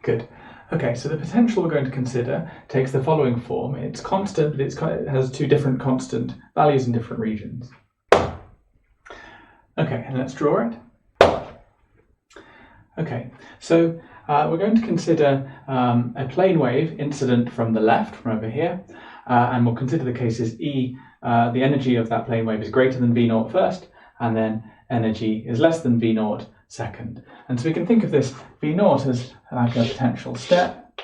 Good. Okay, so the potential we're going to consider takes the following form. It's constant, but it has two different constant values in different regions. Okay, and let's draw it. Okay, so we're going to consider a plane wave incident from the left, from over here, and we'll consider the cases E, the energy of that plane wave is greater than V0 first, and then energy is less than V0 second. And so we can think of this V0 as like a potential step.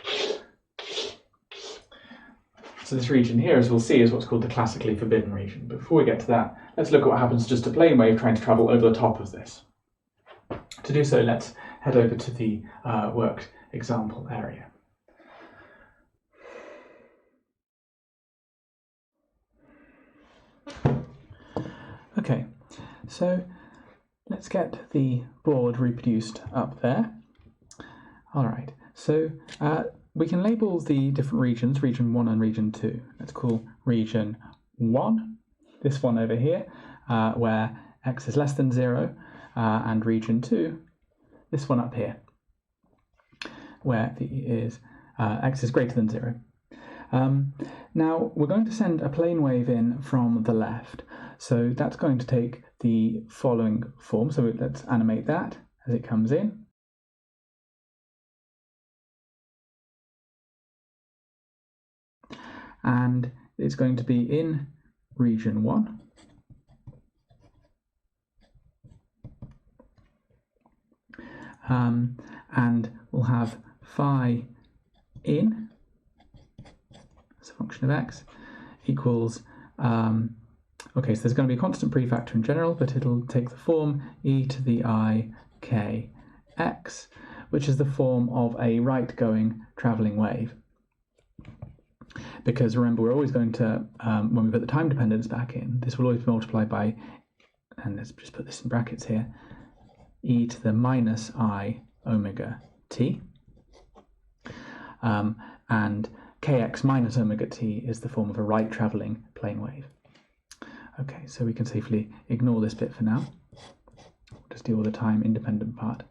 So this region here, as we'll see, is what's called the classically forbidden region. But before we get to that, let's look at what happens to just a plane wave trying to travel over the top of this. To do so, let's head over to the worked example area. Okay, so let's get the board reproduced up there. All right, so we can label the different regions, region 1 and region 2. Let's call region 1, this one over here, where x is less than 0, and region 2, this one up here, where x is greater than 0. Now, we're going to send a plane wave in from the left. So that's going to take the following form. So let's animate that as it comes in. And it's going to be in region 1. And we'll have phi in, as a function of x, equals, okay, so there's going to be a constant prefactor in general, but it'll take the form e to the I k x, which is the form of a right-going travelling wave. Because remember, we're always going to, when we put the time dependence back in, this will always be multiplied by, and let's just put this in brackets here, e to the minus I omega t. And kx minus omega t is the form of a right travelling plane wave. Okay, so we can safely ignore this bit for now. Just deal with the time independent part.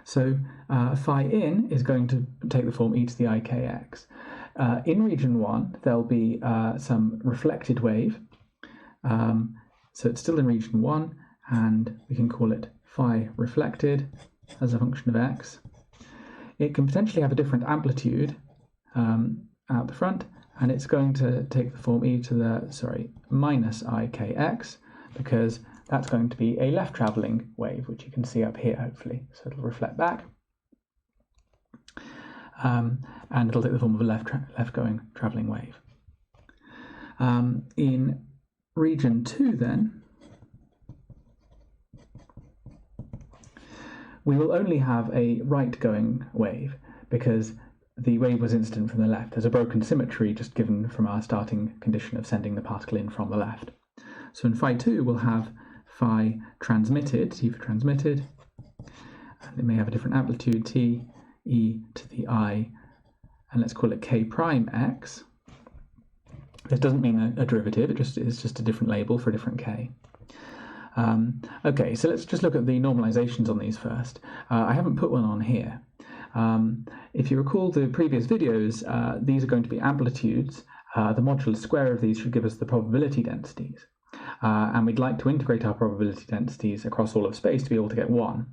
So phi in is going to take the form e to the I kx. In region 1, there'll be some reflected wave. So it's still in region 1, and we can call it phi reflected as a function of x. It can potentially have a different amplitude out the front, and it's going to take the form e to the, minus I kx, because that's going to be a left travelling wave, which you can see up here, hopefully. So it'll reflect back. And it'll take the form of a left-going travelling wave. In region 2, then, we will only have a right-going wave, because the wave was incident from the left. There's a broken symmetry just given from our starting condition of sending the particle in from the left. So in phi 2, we'll have phi transmitted, t for transmitted, and it may have a different amplitude, t, e to the I, and let's call it k prime x. This doesn't mean a derivative, it's just a different label for a different k. Okay, so let's just look at the normalizations on these first. I haven't put one on here. If you recall the previous videos, these are going to be amplitudes. The modulus square of these should give us the probability densities. And we'd like to integrate our probability densities across all of space to be able to get 1.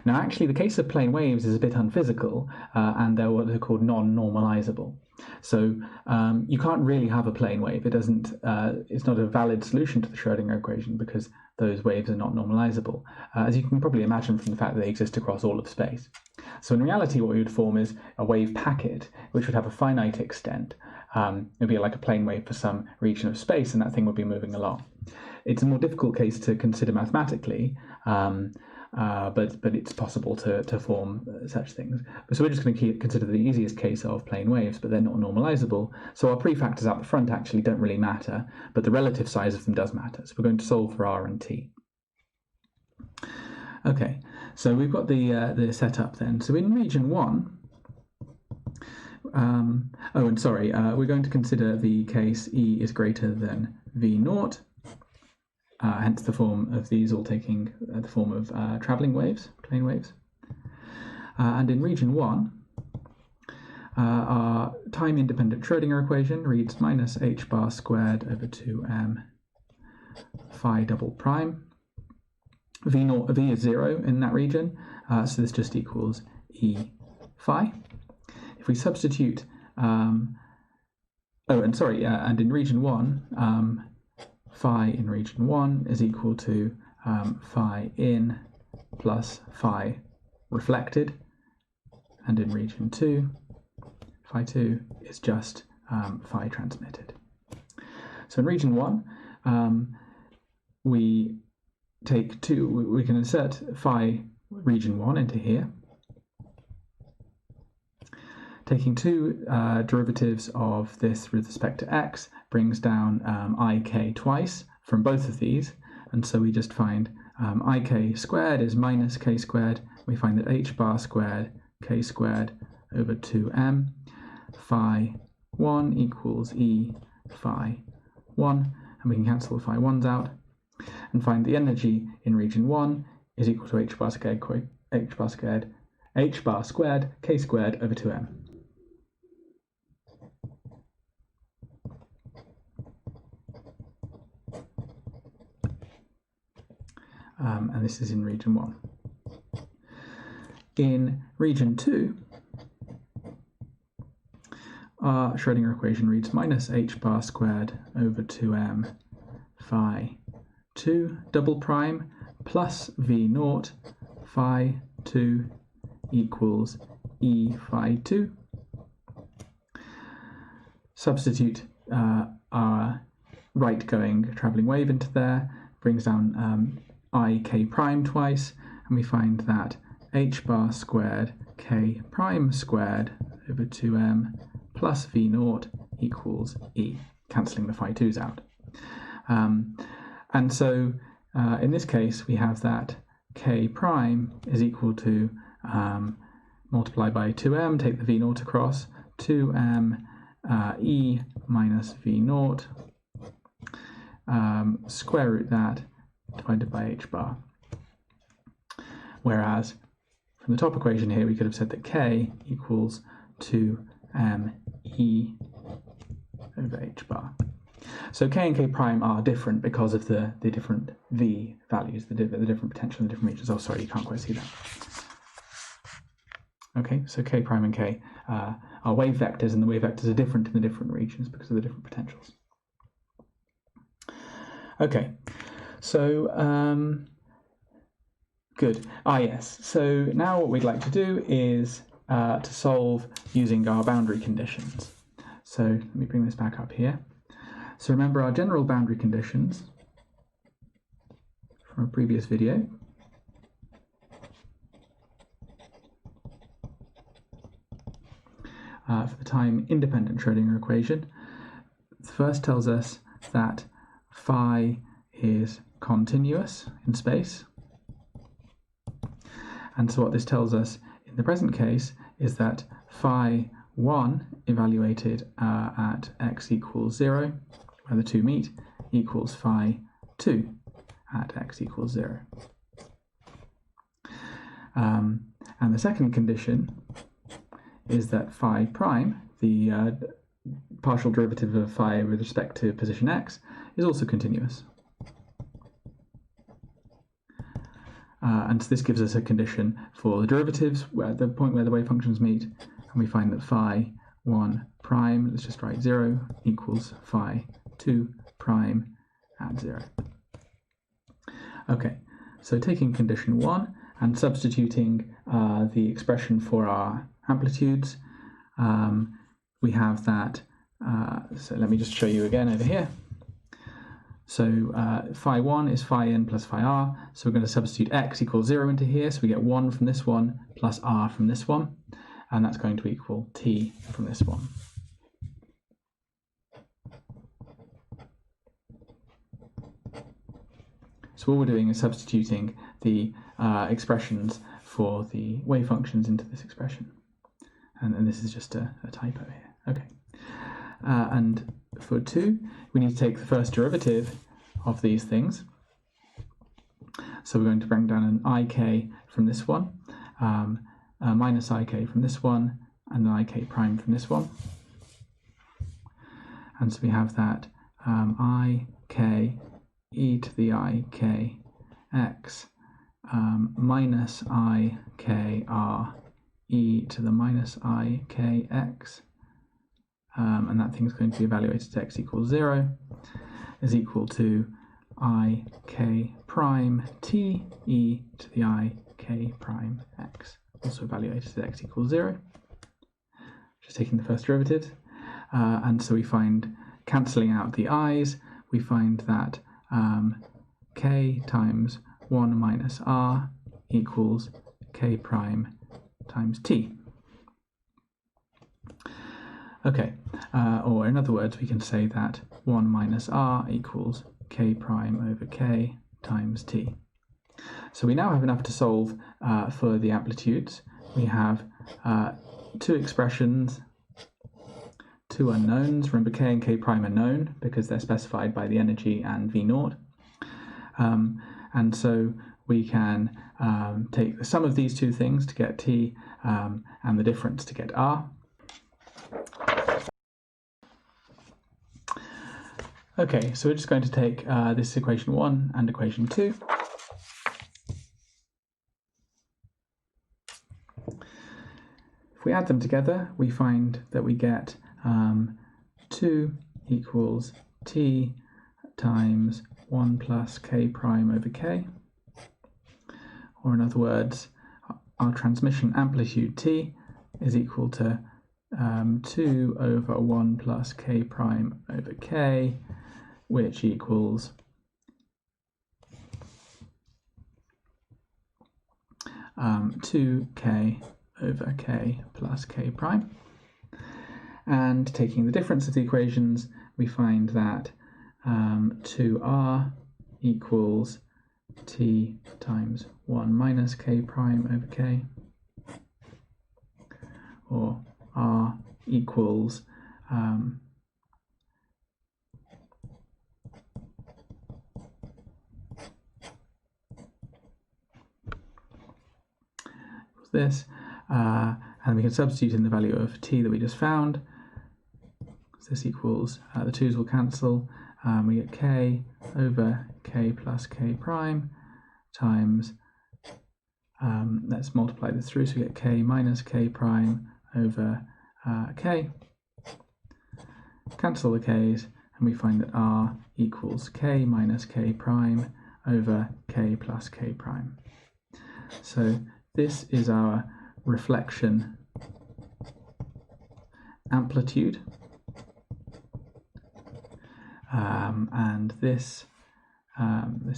Now, actually, the case of plane waves is a bit unphysical, and they're what are called non-normalizable. So you can't really have a plane wave. It doesn't. It's not a valid solution to the Schrodinger equation because those waves are not normalizable, as you can probably imagine from the fact that they exist across all of space. So in reality, what we would form is a wave packet, which would have a finite extent. It would be like a plane wave for some region of space, and that thing would be moving along. It's a more difficult case to consider mathematically, but it's possible to form such things. So we're just going to consider the easiest case of plane waves, but they're not normalizable. So our prefactors out the front actually don't really matter, but the relative size of them does matter. So we're going to solve for r and t. Okay, so we've got the setup then. So in region 1, we're going to consider the case E is greater than V0. Hence the form of these all taking the form of travelling waves, plane waves. And in region 1, our time-independent Schrodinger equation reads minus h bar squared over 2m phi double prime. V is 0 in that region, so this just equals e phi. If we substitute, and in region 1, phi in region 1 is equal to phi in plus phi reflected, and in region 2, phi 2 is just phi transmitted. So in region 1, we can insert phi region 1 into here. Taking two derivatives of this with respect to x brings down ik twice from both of these, and so we just find ik squared is minus k squared. We find that h bar squared k squared over 2m phi 1 equals e phi 1, and we can cancel the phi 1's out and find the energy in region 1 is equal to h bar squared k squared over 2m. And this is in region 1. In region 2, our Schrodinger equation reads minus h bar squared over 2m phi 2 double prime plus v naught phi 2 equals e phi 2. Substitute our right-going travelling wave into there, brings down ik prime twice, and we find that h bar squared k prime squared over 2m plus v naught equals e, cancelling the phi 2's out. And so in this case we have that k prime is equal to multiply by 2m, take the v naught across, 2m e minus v naught, square root that, divided by h bar. Whereas from the top equation here we could have said that k equals 2m e over h bar. So k and k prime are different because of the different v values, the different potential in the different regions. Oh, sorry, you can't quite see that. Okay, so k prime and k are wave vectors, and the wave vectors are different in the different regions because of the different potentials. Okay, so good. Yes, so now what we'd like to do is to solve using our boundary conditions. So let me bring this back up here. So remember our general boundary conditions from a previous video. For the time-independent Schrodinger equation, the first tells us that phi is continuous in space. And so what this tells us in the present case is that phi 1 evaluated at x equals 0, where the two meet, equals phi 2 at x equals 0. And the second condition is that phi prime, the partial derivative of phi with respect to position x, is also continuous. And so this gives us a condition for the derivatives, where the point where the wave functions meet, and we find that phi 1 prime, let's just write 0, equals phi 2 prime at 0. Okay, so taking condition 1 and substituting the expression for our amplitudes, we have that, so let me just show you again over here. So phi 1 is phi in plus phi r, so we're going to substitute x equals 0 into here, so we get 1 from this one plus r from this one, and that's going to equal t from this one. So all we're doing is substituting the expressions for the wave functions into this expression. And this is just a typo here. Okay. And for 2, we need to take the first derivative of these things. So we're going to bring down an ik from this one, minus ik from this one, and then ik prime from this one. And so we have that ik e to the ik x minus ik r e to the minus ik x, and that thing is going to be evaluated to x equals 0, is equal to ik prime t e to the ik prime x, also evaluated to x equals 0. Just taking the first derivative, and so we find, cancelling out the i's, we find that k times 1 minus r equals k prime times t. Okay, or in other words, we can say that 1 minus r equals k prime over k times t. So we now have enough to solve for the amplitudes. We have two expressions, two unknowns. Remember, k and k prime are known because they're specified by the energy and V0. And so we can take the sum of these two things to get t and the difference to get r. Okay, so we're just going to take this equation 1 and equation 2. If we add them together, we find that we get 2 equals t times 1 plus k prime over k, or in other words, our transmission amplitude t is equal to 2 over 1 plus k prime over k, which equals 2k over k plus k prime. And taking the difference of the equations, we find that 2r equals t times 1 minus k prime over k, or r equals this, and we can substitute in the value of t that we just found. So this equals, the 2's will cancel, we get k over k plus k prime times, let's multiply this through, so we get k minus k prime over k, cancel the k's, and we find that r equals k minus k prime over k plus k prime. So this is our reflection amplitude, and this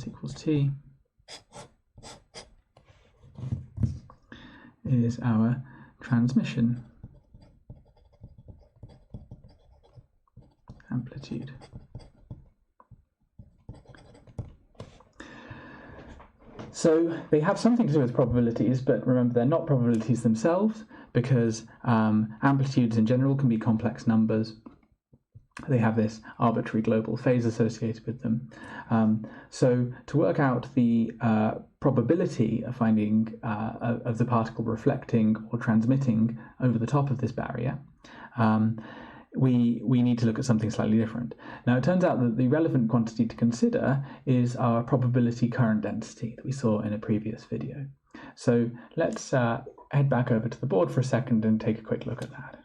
equals t is our transmission amplitude. So they have something to do with probabilities, but remember they're not probabilities themselves, because amplitudes in general can be complex numbers. They have this arbitrary global phase associated with them. So to work out the probability of finding of the particle reflecting or transmitting over the top of this barrier, we need to look at something slightly different. Now, it turns out that the relevant quantity to consider is our probability current density that we saw in a previous video. So let's head back over to the board for a second and take a quick look at that.